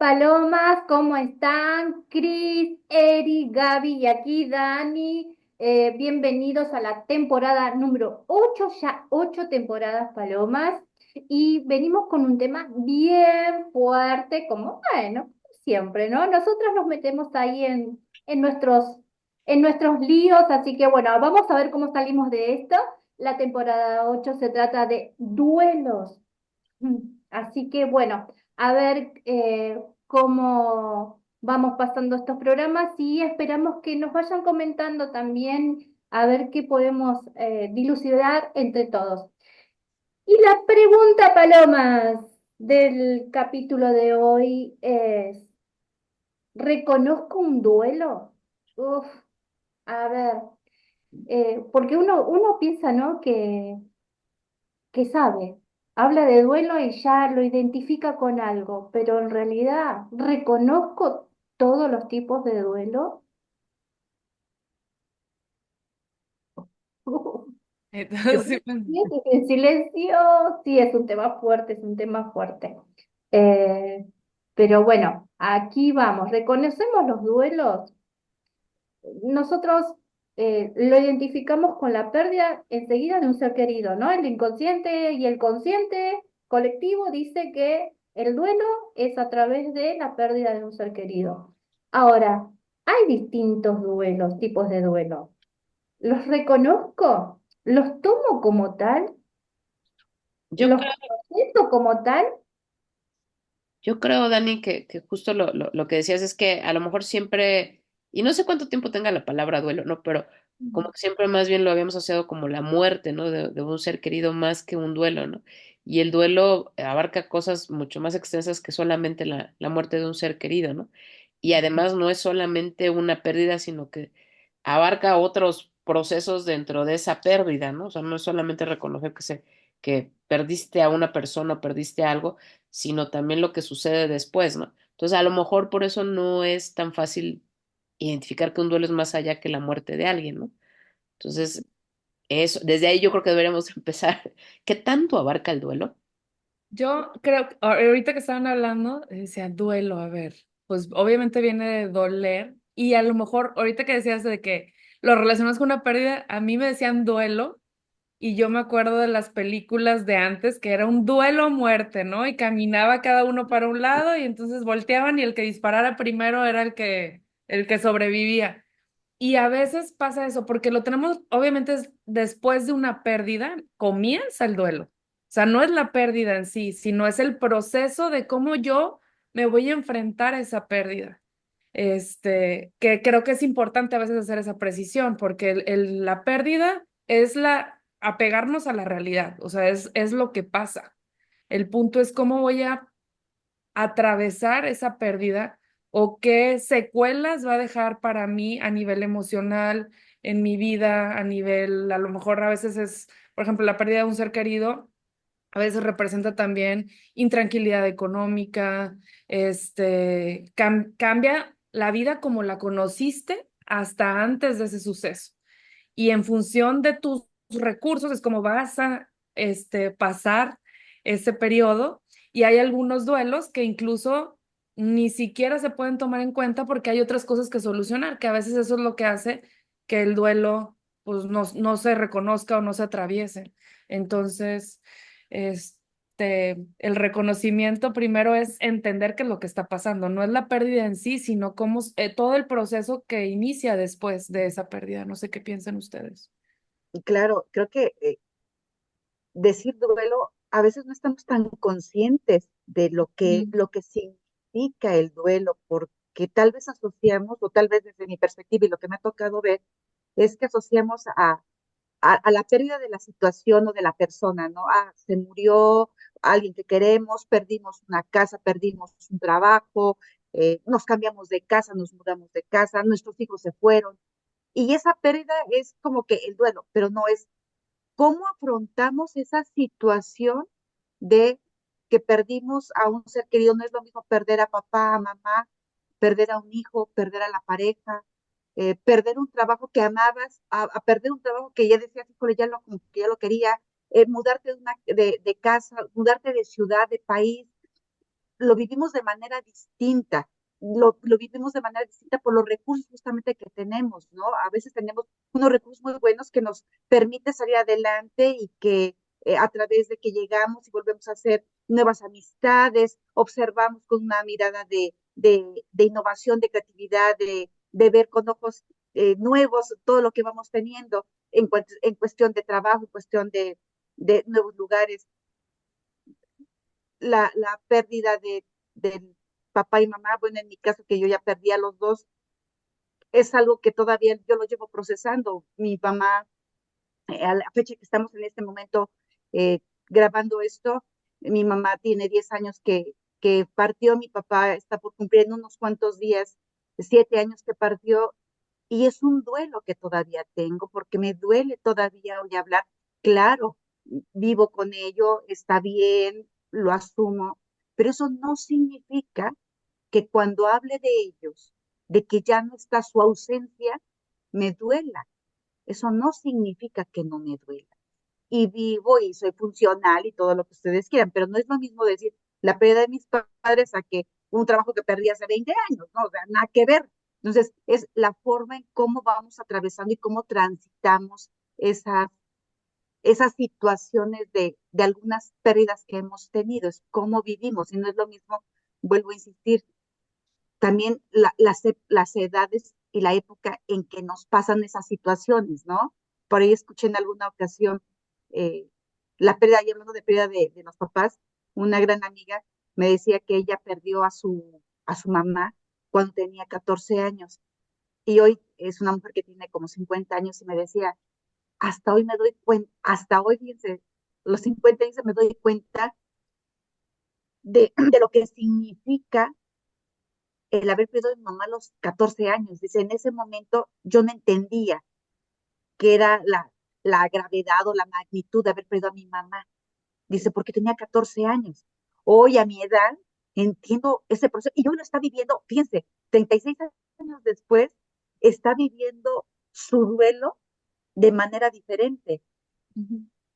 Palomas, ¿cómo están? Cris, Eri, Gaby y aquí Dani. Bienvenidos a la temporada número 8, ya 8 temporadas, Palomas. Y venimos con un tema bien fuerte, como bueno, siempre, ¿no? Nosotros nos metemos ahí en nuestros líos, así que bueno, vamos a ver cómo salimos de esto. La temporada 8 se trata de duelos. Así que bueno, a ver cómo vamos pasando estos programas y esperamos que nos vayan comentando también a ver qué podemos dilucidar entre todos. Y la pregunta, Palomas, del capítulo de hoy es, ¿reconozco un duelo? Uf, a ver, porque uno piensa, ¿no? Que sabe, habla de duelo y ya lo identifica con algo, pero en realidad reconozco todos los tipos de duelo. Yo Entonces, sí, siento que en silencio, sí, es un tema fuerte, es un tema fuerte. Eh, pero bueno, aquí vamos, reconocemos los duelos. Nosotros lo identificamos con la pérdida enseguida de un ser querido, ¿no? El inconsciente y el consciente colectivo dice que el duelo es a través de la pérdida de un ser querido. Ahora, hay distintos duelos, tipos de duelo. ¿Los reconozco? ¿Los tomo como tal? yo ¿Los creo, proceso como tal? yo creo, Dani, que justo lo que decías es que a lo mejor siempre, y no sé cuánto tiempo tenga la palabra duelo, ¿no? Pero como que siempre más bien lo habíamos asociado como la muerte, ¿no? De un ser querido más que un duelo, ¿no? Y el duelo abarca cosas mucho más extensas que solamente la muerte de un ser querido, ¿no? Y además no es solamente una pérdida, sino que abarca otros procesos dentro de esa pérdida, ¿no? O sea, no es solamente reconocer que perdiste a una persona o perdiste algo, sino también lo que sucede después, ¿no? Entonces, a lo mejor por eso no es tan fácil identificar que un duelo es más allá que la muerte de alguien, ¿no? Entonces, eso, desde ahí yo creo que deberíamos empezar. ¿Qué tanto abarca el duelo? yo creo, ahorita que estaban hablando, decía duelo, a ver, pues obviamente viene de doler y a lo mejor ahorita que decías de que lo relacionas con una pérdida, a mí me decían duelo y yo me acuerdo de las películas de antes que era un duelo a muerte, ¿no? Y caminaba cada uno para un lado y entonces volteaban y el que disparara primero era el que sobrevivía. Y a veces pasa eso, porque lo tenemos, obviamente, después de una pérdida, comienza el duelo. O sea, no es la pérdida en sí, sino es el proceso de cómo yo me voy a enfrentar a esa pérdida. Que creo que es importante a veces hacer esa precisión, porque la pérdida es apegarnos a la realidad, o sea, es lo que pasa. El punto es cómo voy a atravesar esa pérdida o qué secuelas va a dejar para mí a nivel emocional, en mi vida, a nivel, a lo mejor a veces es, por ejemplo, la pérdida de un ser querido, a veces representa también intranquilidad económica, cambia la vida como la conociste hasta antes de ese suceso. Y en función de tus recursos es como vas a pasar ese periodo y hay algunos duelos que incluso ni siquiera se pueden tomar en cuenta porque hay otras cosas que solucionar, que a veces eso es lo que hace que el duelo pues no se reconozca o no se atraviese. Entonces, el reconocimiento primero es entender qué es lo que está pasando, no es la pérdida en sí, sino cómo todo el proceso que inicia después de esa pérdida. No sé qué piensan ustedes. Y claro, creo que decir duelo, a veces no estamos tan conscientes de Mm. lo que significa el duelo, porque tal vez asociamos, o tal vez desde mi perspectiva y lo que me ha tocado ver, es que asociamos a la pérdida de la situación o de la persona, ¿no? Ah, se murió alguien que queremos, perdimos una casa, perdimos un trabajo, nos cambiamos de casa, nos mudamos de casa, nuestros hijos se fueron. Y esa pérdida es como que el duelo, pero no es cómo afrontamos esa situación de que perdimos a un ser querido. No es lo mismo perder a papá, a mamá, perder a un hijo, perder a la pareja, perder un trabajo que amabas, a perder un trabajo que ya decías, híjole, como que ya lo quería, mudarte de casa, mudarte de ciudad, de país. lo vivimos de manera distinta. Lo vivimos de manera distinta por los recursos justamente que tenemos, ¿no? A veces tenemos unos recursos muy buenos que nos permite salir adelante y que a través de que llegamos y volvemos a hacer nuevas amistades, observamos con una mirada de innovación, de creatividad, de ver con ojos nuevos todo lo que vamos teniendo en cuestión de trabajo, en cuestión de nuevos lugares. La pérdida del papá y mamá, bueno, en mi caso que yo ya perdí a los dos, es algo que todavía yo lo llevo procesando. Mi mamá, a la fecha que estamos en este momento grabando esto, mi mamá tiene 10 años que partió, mi papá está por cumplir en unos cuantos días, 7 años que partió, y es un duelo que todavía tengo, porque me duele todavía hoy hablar. Claro, vivo con ello, está bien, lo asumo, pero eso no significa que cuando hable de ellos, de que ya no está su ausencia, me duela. Eso no significa que no me duela. Y vivo y soy funcional y todo lo que ustedes quieran, pero no es lo mismo decir la pérdida de mis padres a que un trabajo que perdí hace 20 años, ¿no? O sea, nada que ver. Entonces, es la forma en cómo vamos atravesando y cómo transitamos esas, esas situaciones de algunas pérdidas que hemos tenido, es cómo vivimos, y no es lo mismo, vuelvo a insistir, también las edades y la época en que nos pasan esas situaciones, ¿no? Por ahí escuché en alguna ocasión eh, la pérdida, y hablando de pérdida de los papás, una gran amiga me decía que ella perdió a su mamá cuando tenía 14 años y hoy es una mujer que tiene como 50 años y me decía, hasta hoy me doy cuenta, hasta hoy, fíjense, los 50 años me doy cuenta de lo que significa el haber perdido a mi mamá a los 14 años. Dice, en ese momento yo no entendía qué era la gravedad o la magnitud de haber perdido a mi mamá. Dice, porque tenía 14 años. Hoy a mi edad entiendo ese proceso y hoy lo está viviendo, fíjense, 36 años después, está viviendo su duelo de manera diferente.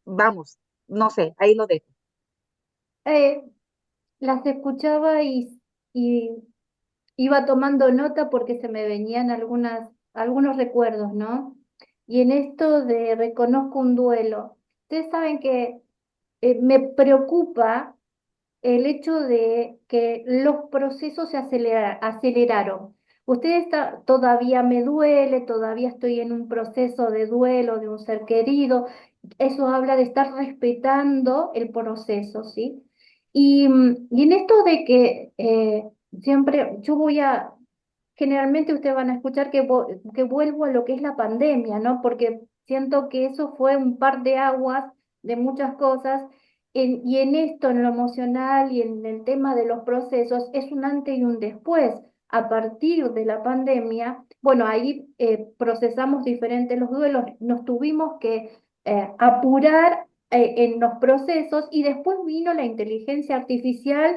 Vamos, no sé, ahí lo dejo. Eh, las escuchaba y iba tomando nota porque se me venían algunos recuerdos, ¿no? Y en esto de reconozco un duelo, ustedes saben que me preocupa el hecho de que los procesos se aceleraron. Todavía me duele, todavía estoy en un proceso de duelo de un ser querido. Eso habla de estar respetando el proceso, ¿sí? Y en esto de que siempre yo generalmente ustedes van a escuchar que vuelvo a lo que es la pandemia, ¿no? Porque siento que eso fue un par de aguas de muchas cosas y en esto, en lo emocional y en el tema de los procesos, es un antes y un después. A partir de la pandemia, bueno, ahí procesamos diferentes los duelos, nos tuvimos que apurar en los procesos y después vino la inteligencia artificial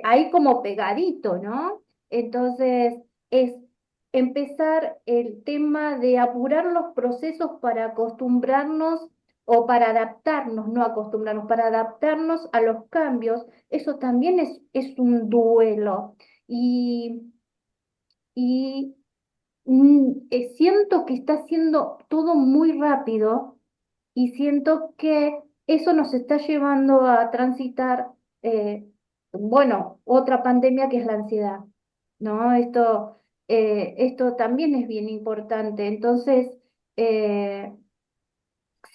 ahí como pegadito, ¿no? Entonces, es empezar el tema de apurar los procesos para acostumbrarnos o para adaptarnos, no acostumbrarnos, para adaptarnos a los cambios, eso también es un duelo. Y, y siento que está siendo todo muy rápido y siento que eso nos está llevando a transitar, bueno, otra pandemia que es la ansiedad, ¿no? Esto también es bien importante. Entonces, eh,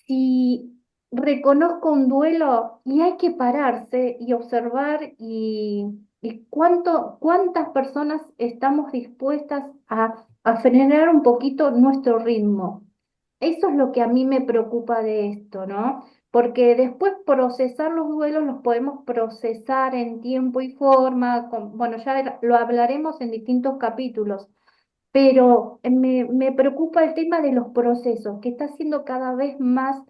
si reconozco un duelo y hay que pararse y observar y cuántas personas estamos dispuestas a frenar un poquito nuestro ritmo. Eso es lo que a mí me preocupa de esto, ¿no? Porque después procesar los duelos los podemos procesar en tiempo y forma, bueno, ya lo hablaremos en distintos capítulos, pero me preocupa el tema de los procesos, que está siendo cada vez más,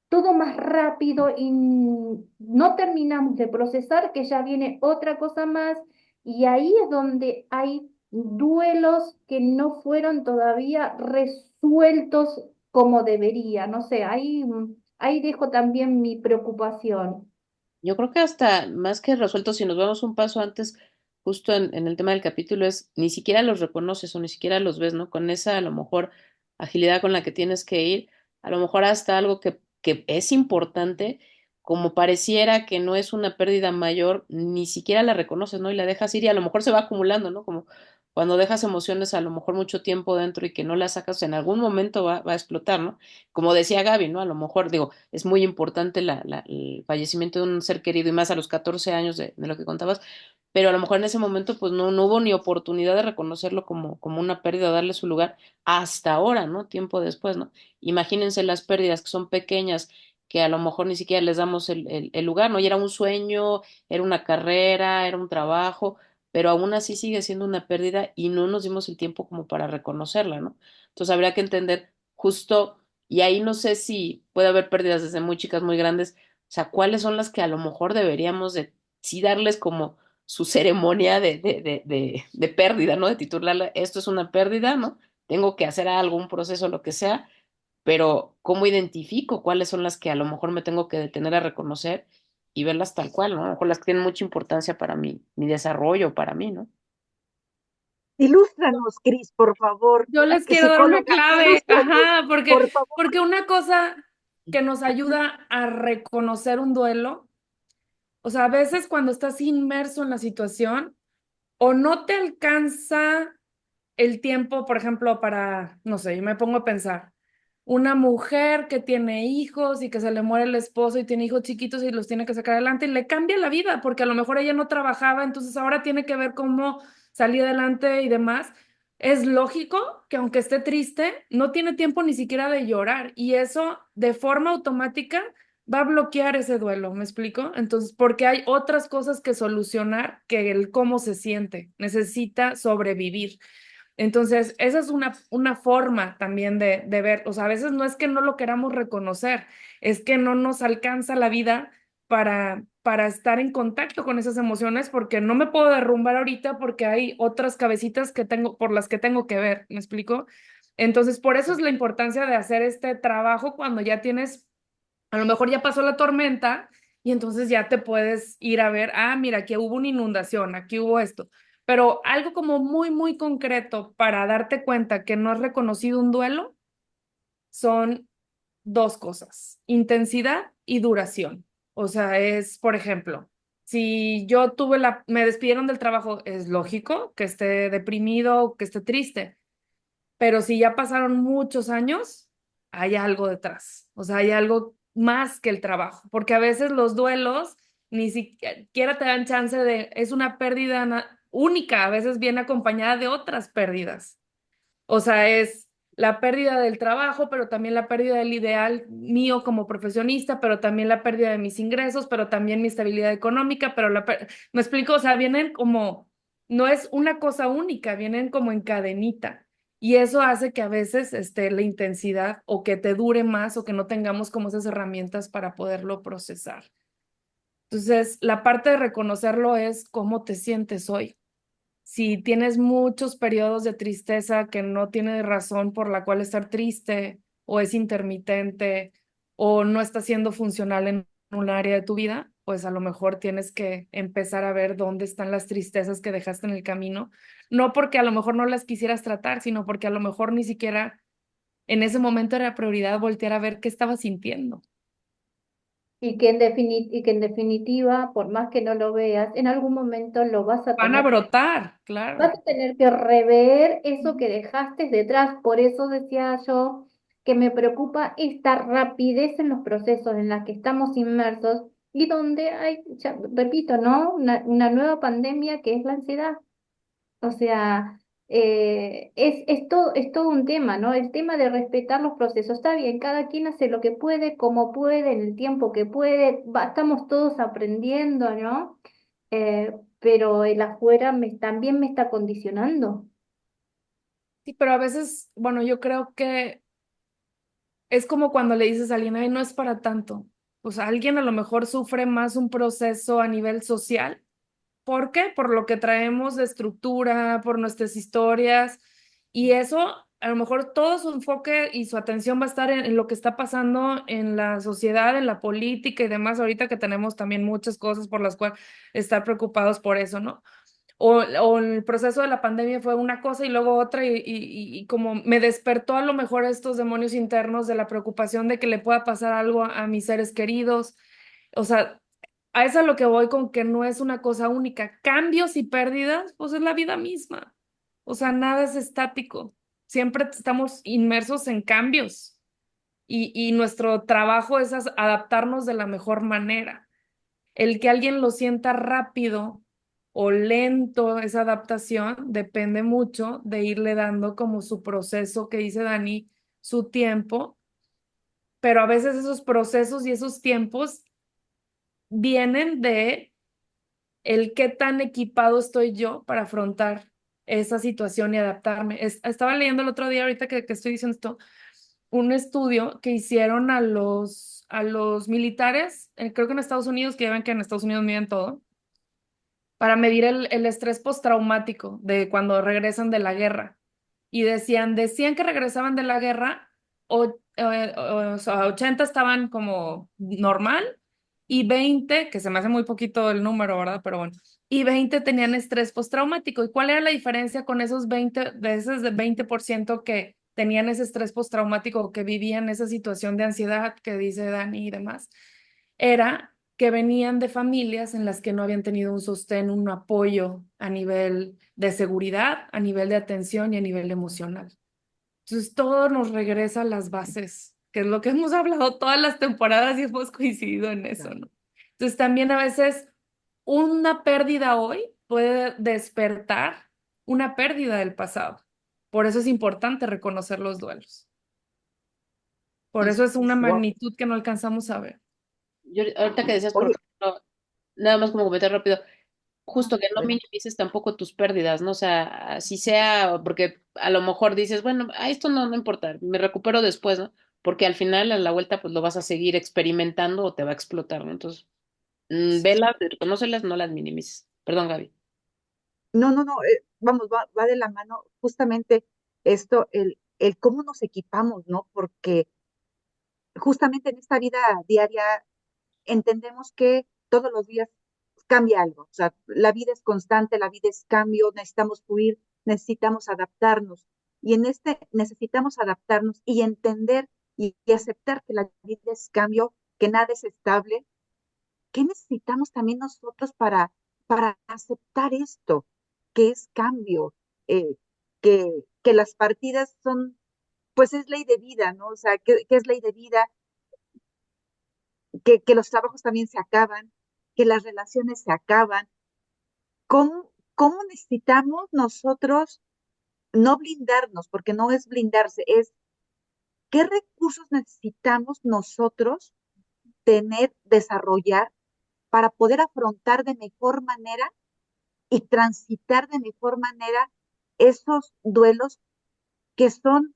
todo más rápido y no terminamos de procesar, que ya viene otra cosa más, y ahí es donde hay duelos que no fueron todavía resueltos como debería. No sé, ahí dejo también mi preocupación. Yo creo que hasta más que resuelto, si nos vamos un paso antes, justo en el tema del capítulo, es ni siquiera los reconoces o ni siquiera los ves, ¿no? Con esa a lo mejor agilidad con la que tienes que ir, a lo mejor hasta algo que es importante, como pareciera que no es una pérdida mayor, ni siquiera la reconoces, ¿no? Y la dejas ir y a lo mejor se va acumulando, ¿no? Como cuando dejas emociones a lo mejor mucho tiempo dentro y que no las sacas, en algún momento va a explotar, ¿no? Como decía Gaby, ¿no? A lo mejor, digo, es muy importante el fallecimiento de un ser querido y más a los 14 años de lo que contabas, pero a lo mejor en ese momento pues no hubo ni oportunidad de reconocerlo como una pérdida, darle su lugar hasta ahora, ¿no? Tiempo después, ¿no? Imagínense las pérdidas que son pequeñas, que a lo mejor ni siquiera les damos el lugar, ¿no? Y era un sueño, era una carrera, era un trabajo, pero aún así sigue siendo una pérdida y no nos dimos el tiempo como para reconocerla, ¿no? Entonces habría que entender justo, y ahí no sé si puede haber pérdidas desde muy chicas, muy grandes, o sea, cuáles son las que a lo mejor deberíamos de sí darles como su ceremonia de pérdida, ¿no? De titularla, esto es una pérdida, ¿no? Tengo que hacer algo, un proceso, lo que sea, pero ¿cómo identifico cuáles son las que a lo mejor me tengo que detener a reconocer y verlas tal cual, ¿no? A lo mejor las que tienen mucha importancia para mi desarrollo, para mí, ¿no? Ilústranos, Cris, por favor, Yo les quiero dar una psicóloga, clave, ilústranos, ajá, por favor. porque una cosa que nos ayuda a reconocer un duelo, o sea, a veces cuando estás inmerso en la situación, o no te alcanza el tiempo, por ejemplo, para, no sé, yo me pongo a pensar, una mujer que tiene hijos y que se le muere el esposo y tiene hijos chiquitos y los tiene que sacar adelante y le cambia la vida porque a lo mejor ella no trabajaba, entonces ahora tiene que ver cómo salir adelante y demás. Es lógico que aunque esté triste, no tiene tiempo ni siquiera de llorar y eso de forma automática va a bloquear ese duelo, ¿me explico? Entonces, porque hay otras cosas que solucionar que el cómo se siente, necesita sobrevivir. Entonces, esa es una forma también de ver, o sea, a veces no es que no lo queramos reconocer, es que no nos alcanza la vida para estar en contacto con esas emociones porque no me puedo derrumbar ahorita porque hay otras cabecitas que tengo, por las que tengo que ver, ¿me explico? Entonces, por eso es la importancia de hacer este trabajo cuando ya tienes, a lo mejor ya pasó la tormenta y entonces ya te puedes ir a ver, ah, mira, aquí hubo una inundación, aquí hubo esto, pero algo como muy, muy concreto para darte cuenta que no has reconocido un duelo son dos cosas, intensidad y duración. O sea, es, por ejemplo, si yo me despidieron del trabajo, es lógico que esté deprimido, que esté triste, pero si ya pasaron muchos años, hay algo detrás, o sea, hay algo más que el trabajo, porque a veces los duelos ni siquiera te dan chance de, es una pérdida única, a veces viene acompañada de otras pérdidas. O sea, es la pérdida del trabajo, pero también la pérdida del ideal mío como profesionista, pero también la pérdida de mis ingresos, pero también mi estabilidad económica, pero me explico, o sea, vienen como, no es una cosa única, vienen como en cadenita. Y eso hace que a veces la intensidad o que te dure más o que no tengamos como esas herramientas para poderlo procesar. Entonces, la parte de reconocerlo es cómo te sientes hoy. Si tienes muchos periodos de tristeza que no tienes razón por la cual estar triste o es intermitente o no está siendo funcional en un área de tu vida, pues a lo mejor tienes que empezar a ver dónde están las tristezas que dejaste en el camino. No porque a lo mejor no las quisieras tratar, sino porque a lo mejor ni siquiera en ese momento era prioridad voltear a ver qué estabas sintiendo. Y que en definitiva, por más que no lo veas, en algún momento lo Van a brotar, vas claro. a tener que rever eso que dejaste detrás. Por eso decía yo que me preocupa esta rapidez en los procesos en los que estamos inmersos y donde hay, ya repito, ¿no? Una nueva pandemia que es la ansiedad. O sea, es todo un tema, ¿no? El tema de respetar los procesos. Está bien, cada quien hace lo que puede, como puede, en el tiempo que puede. Estamos todos aprendiendo, ¿no? Pero el afuera también me está condicionando. Sí, pero a veces, bueno, yo creo que es como cuando le dices a alguien, ay, no es para tanto. O sea, alguien a lo mejor sufre más un proceso a nivel social. ¿Por qué? Por lo que traemos de estructura, por nuestras historias. Y eso a lo mejor todo su enfoque y su atención va a estar en lo que está pasando en la sociedad, en la política y demás, ahorita que tenemos también muchas cosas por las cuales estar preocupados por eso, ¿no? O el proceso de la pandemia fue una cosa y luego otra y como me despertó a lo mejor estos demonios internos de la preocupación de que le pueda pasar algo a mis seres queridos. O sea, a eso es a lo que voy con que no es una cosa única. Cambios y pérdidas, pues es la vida misma. O sea, nada es estático. Siempre estamos inmersos en cambios y nuestro trabajo es adaptarnos de la mejor manera. El que alguien lo sienta rápido o lento, esa adaptación, depende mucho de irle dando como su proceso que dice Dani, su tiempo, pero a veces esos procesos y esos tiempos vienen de el qué tan equipado estoy yo para afrontar esa situación y adaptarme. Estaba leyendo el otro día, ahorita que estoy diciendo esto, un estudio que hicieron a los militares, creo que en Estados Unidos, que ya ven que en Estados Unidos miden todo, para medir el estrés postraumático de cuando regresan de la guerra. Y decían que regresaban de la guerra, o sea, 80 estaban como normal y 20, que se me hace muy poquito el número, ¿verdad? Pero bueno, y 20 tenían estrés postraumático. ¿Y cuál era la diferencia con esos 20, de esos de 20% que tenían ese estrés postraumático, que vivían esa situación de ansiedad que dice Dani y demás? Era que venían de familias en las que no habían tenido un sostén, un apoyo a nivel de seguridad, a nivel de atención y a nivel emocional. Entonces todo nos regresa a las bases, que es lo que hemos hablado todas las temporadas y hemos coincidido en eso, Claro. ¿no? Entonces también a veces una pérdida hoy puede despertar una pérdida del pasado. Por eso es importante reconocer los duelos. Por Y eso es una Wow. magnitud que no alcanzamos a ver. yo, ahorita que decías, por Oye, ejemplo, nada más como comentar rápido, justo que no adelante. minimices tampoco tus pérdidas, ¿no? O sea, así sea, porque a lo mejor dices, bueno, a esto no importa, me recupero después, ¿no? Porque al final, a la vuelta, pues lo vas a seguir experimentando o te va a explotar, ¿no? Entonces, velas, reconócelas, no las minimices. Perdón, Gaby. No, no, no, vamos, va de la mano justamente esto, el cómo nos equipamos, ¿no? Porque justamente en esta vida diaria entendemos que todos los días cambia algo. O sea, la vida es constante, la vida es cambio, necesitamos fluir, necesitamos adaptarnos. Y en este necesitamos adaptarnos y entender y aceptar que la vida es cambio, que nada es estable. ¿Qué necesitamos también nosotros para aceptar esto, que es cambio, eh, que las partidas son, pues es ley de vida, ¿no? O sea, que es ley de vida, que los trabajos también se acaban, que las relaciones se acaban. ¿Cómo necesitamos nosotros no blindarnos? Porque no es blindarse, es qué recursos necesitamos nosotros tener, desarrollar para poder afrontar de mejor manera y transitar de mejor manera esos duelos que son,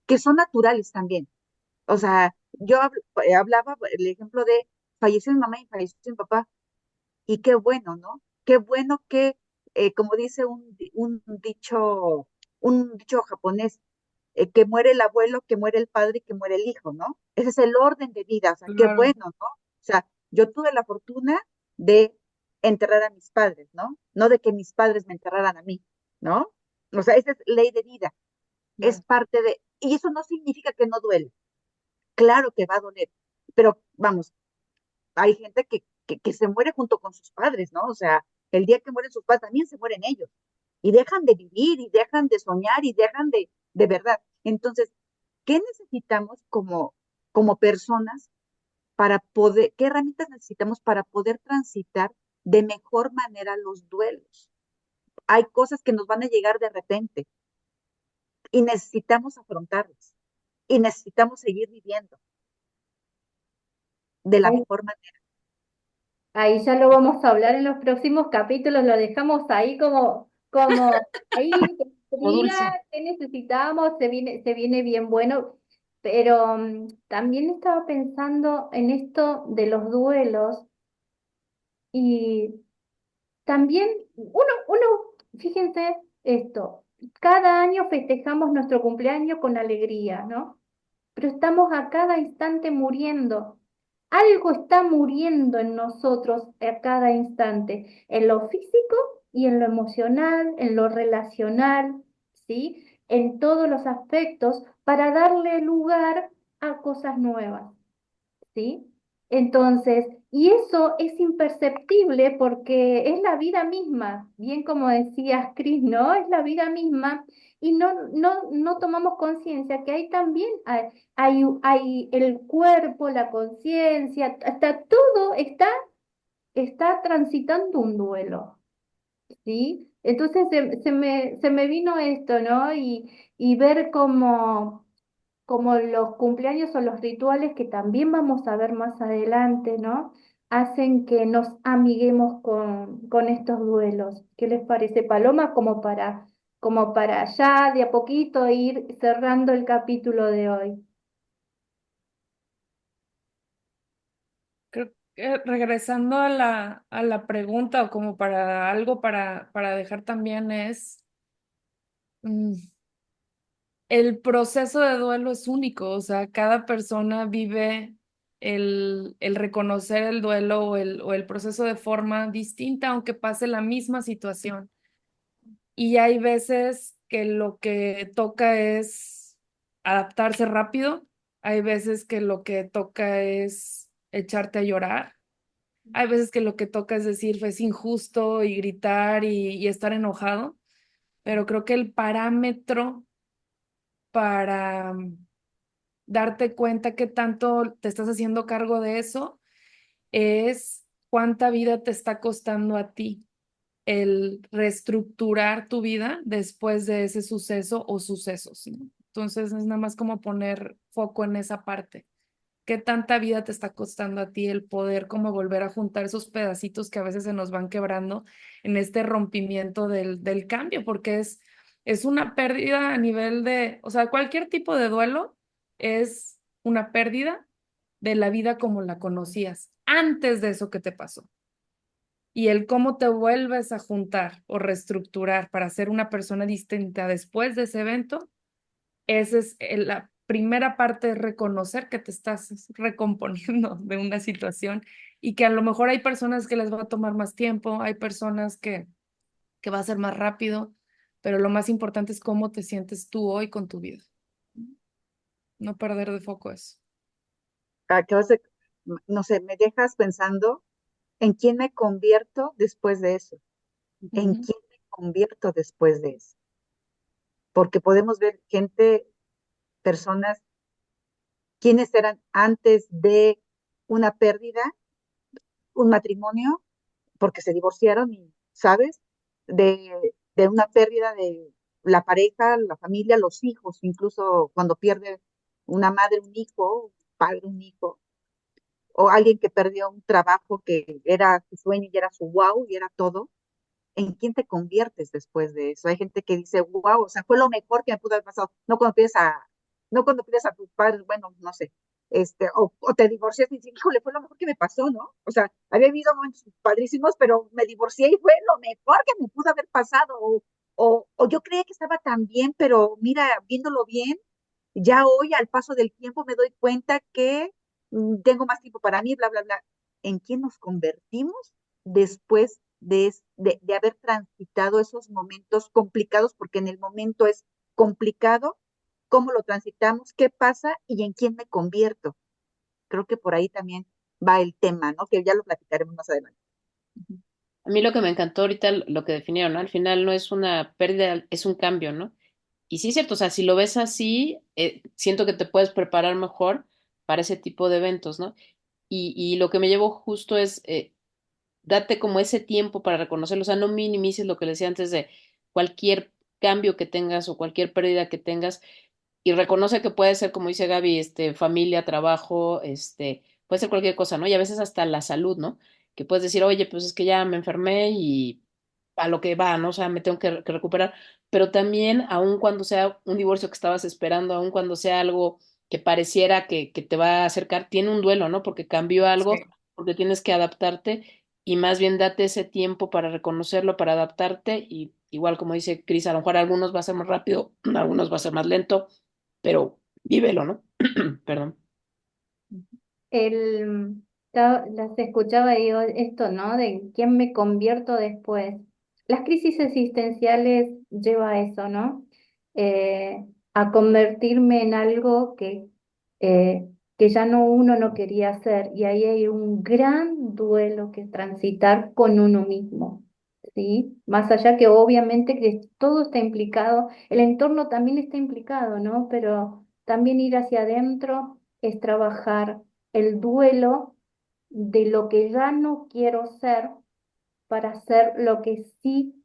que son naturales también. O sea, hablaba el ejemplo de falleció mi mamá y falleció mi papá, y qué bueno, ¿no? Qué bueno que, como dice un dicho japonés, que muere el abuelo, que muere el padre y que muere el hijo, ¿no? Ese es el orden de vida, o sea, qué Claro. bueno, ¿no? O sea, yo tuve la fortuna de enterrar a mis padres, ¿no? No de que mis padres me enterraran a mí, ¿no? O sea, esa es ley de vida, es Claro. parte de, y eso no significa que no duele, claro que va a doler, pero vamos, hay gente que se muere junto con sus padres, ¿no? O sea, el día que mueren sus padres también se mueren ellos y dejan de vivir y dejan de soñar y dejan de verdad. Entonces, ¿qué necesitamos como personas para poder, qué herramientas necesitamos para poder transitar de mejor manera los duelos? Hay cosas que nos van a llegar de repente y necesitamos afrontarlas y necesitamos seguir viviendo de la Ahí, mejor manera. ahí ya lo vamos a hablar en los próximos capítulos, lo dejamos ahí como ahí, que O intriga, dulce. qué necesitamos, se viene bien bueno, pero también estaba pensando en esto de los duelos y también fíjense esto. cada año festejamos nuestro cumpleaños con alegría, ¿no? Pero estamos a cada instante muriendo. Algo está muriendo en nosotros a cada instante, en lo físico y en lo emocional, en lo relacional, ¿sí? En todos los aspectos para darle lugar a cosas nuevas. ¿Sí? Entonces, y eso es imperceptible porque es la vida misma, bien como decías, Cris, ¿no? Es la vida misma y no tomamos conciencia que ahí también hay el cuerpo, la conciencia, hasta todo está transitando un duelo, ¿sí? Entonces se me vino esto, ¿no? Y ver cómo como los cumpleaños o los rituales que también vamos a ver más adelante, ¿no? Hacen que nos amiguemos con estos duelos. ¿Qué les parece, Paloma? Como para ya de a poquito ir cerrando el capítulo de hoy. Creo que regresando a la pregunta o como para algo para dejar también es, mm, el proceso de duelo es único, o sea, cada persona vive el reconocer el duelo o el proceso de forma distinta, aunque pase la misma situación. Y hay veces que lo que toca es adaptarse rápido, hay veces que lo que toca es echarte a llorar, hay veces que lo que toca es decir fue injusto y gritar y estar enojado, pero creo que el parámetro para darte cuenta que tanto te estás haciendo cargo de eso es cuánta vida te está costando a ti el reestructurar tu vida después de ese suceso o sucesos, ¿no? Entonces es nada más como poner foco en esa parte. ¿Qué tanta vida te está costando a ti el poder como volver a juntar esos pedacitos que a veces se nos van quebrando en este rompimiento del cambio? Porque es una pérdida a nivel de, o sea, cualquier tipo de duelo es una pérdida de la vida como la conocías antes de eso que te pasó. Y el cómo te vuelves a juntar o reestructurar para ser una persona distinta después de ese evento, esa es la primera parte, de reconocer que te estás recomponiendo de una situación y que a lo mejor hay personas que les va a tomar más tiempo, hay personas que va a ser más rápido, pero lo más importante es cómo te sientes tú hoy con tu vida. No perder de foco eso. Acabas de, no sé, me dejas pensando en quién me convierto después de eso, en Ujú. quién me convierto después de eso, porque podemos ver gente, personas, quienes eran antes de una pérdida, un matrimonio, porque se divorciaron y, ¿sabes? De una pérdida de la pareja, la familia, los hijos, incluso cuando pierde una madre, un hijo, un padre, un hijo, o alguien que perdió un trabajo que era su sueño y era su wow y era todo. ¿En quién te conviertes después de eso? Hay gente que dice, wow, o sea, fue lo mejor que me pudo haber pasado. No cuando pides a tus padres, bueno, no sé, o te divorcias y dices, híjole, fue lo mejor que me pasó, ¿no? O sea, había habido momentos padrísimos, pero me divorcié y fue lo mejor que me pudo haber pasado. O yo creía que estaba tan bien, pero mira, viéndolo bien, ya hoy al paso del tiempo me doy cuenta que tengo más tiempo para mí, bla, bla, bla. ¿En quién nos convertimos después de haber transitado esos momentos complicados? Porque en el momento es complicado, cómo lo transitamos, qué pasa y en quién me convierto. Creo que por ahí también va el tema, ¿no? Que ya lo platicaremos más adelante. A mí lo que me encantó ahorita, lo que definieron, ¿no? Al final no es una pérdida, es un cambio, ¿no? Y sí es cierto, o sea, si lo ves así, siento que te puedes preparar mejor para ese tipo de eventos, ¿no? Y lo que me llevó justo es date como ese tiempo para reconocerlo, o sea, no minimices lo que le decía antes de cualquier cambio que tengas o cualquier pérdida que tengas y reconoce que puede ser, como dice Gaby, familia, trabajo, puede ser cualquier cosa, ¿no? Y a veces hasta la salud, ¿no? Que puedes decir, oye, pues es que ya me enfermé y a lo que va, ¿no? O sea, me tengo que recuperar, pero también, aun cuando sea un divorcio que estabas esperando, aun cuando sea algo que pareciera que te va a acercar, tiene un duelo, ¿no? Porque cambió algo, Sí. porque tienes que adaptarte y más bien date ese tiempo para reconocerlo, para adaptarte y igual como dice Cris, a lo mejor algunos va a ser más rápido, algunos va a ser más lento, pero vívelo, ¿no? Perdón. Las escuchaba y digo esto, ¿no? De en quién me convierto después. Las crisis existenciales lleva a eso, ¿no? A convertirme en algo eh, que ya no uno no quería hacer. Y ahí hay un gran duelo que transitar con uno mismo, ¿sí? Más allá que obviamente que todo está implicado, el entorno también está implicado, ¿no? Pero también ir hacia adentro es trabajar el duelo de lo que ya no quiero ser para ser lo que sí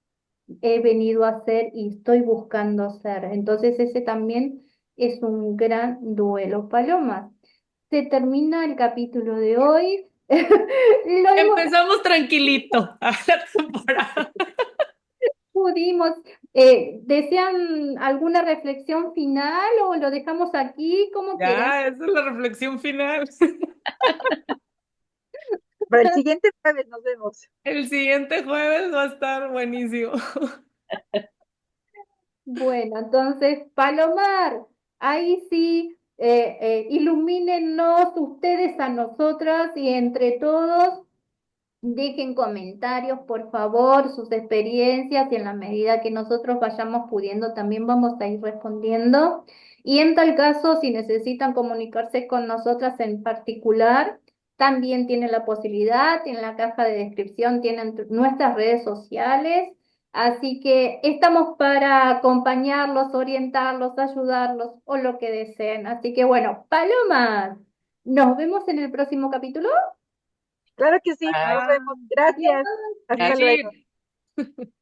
he venido a ser y estoy buscando ser. Entonces ese también es un gran duelo. Paloma, se termina el capítulo de hoy. Lo hemos, Empezamos tranquilito a la temporada. pudimos. ¿Desean alguna reflexión final o lo dejamos aquí? ¿Cómo quieren? Ya, esa es la reflexión final. Para el siguiente jueves nos vemos. El siguiente jueves va a estar buenísimo. Bueno, entonces, Palomar, ahí sí, ilumínenos ustedes a nosotras y entre todos dejen comentarios, por favor, sus experiencias y en la medida que nosotros vayamos pudiendo también vamos a ir respondiendo. Y en tal caso, si necesitan comunicarse con nosotras en particular, también tienen la posibilidad, en la caja de descripción tienen nuestras redes sociales. Así que estamos para acompañarlos, orientarlos, ayudarlos o lo que deseen. Así que bueno, Palomas, nos vemos en el próximo capítulo. Claro que sí, nos Bye. vemos. Gracias. Adiós. Hasta luego. Sí.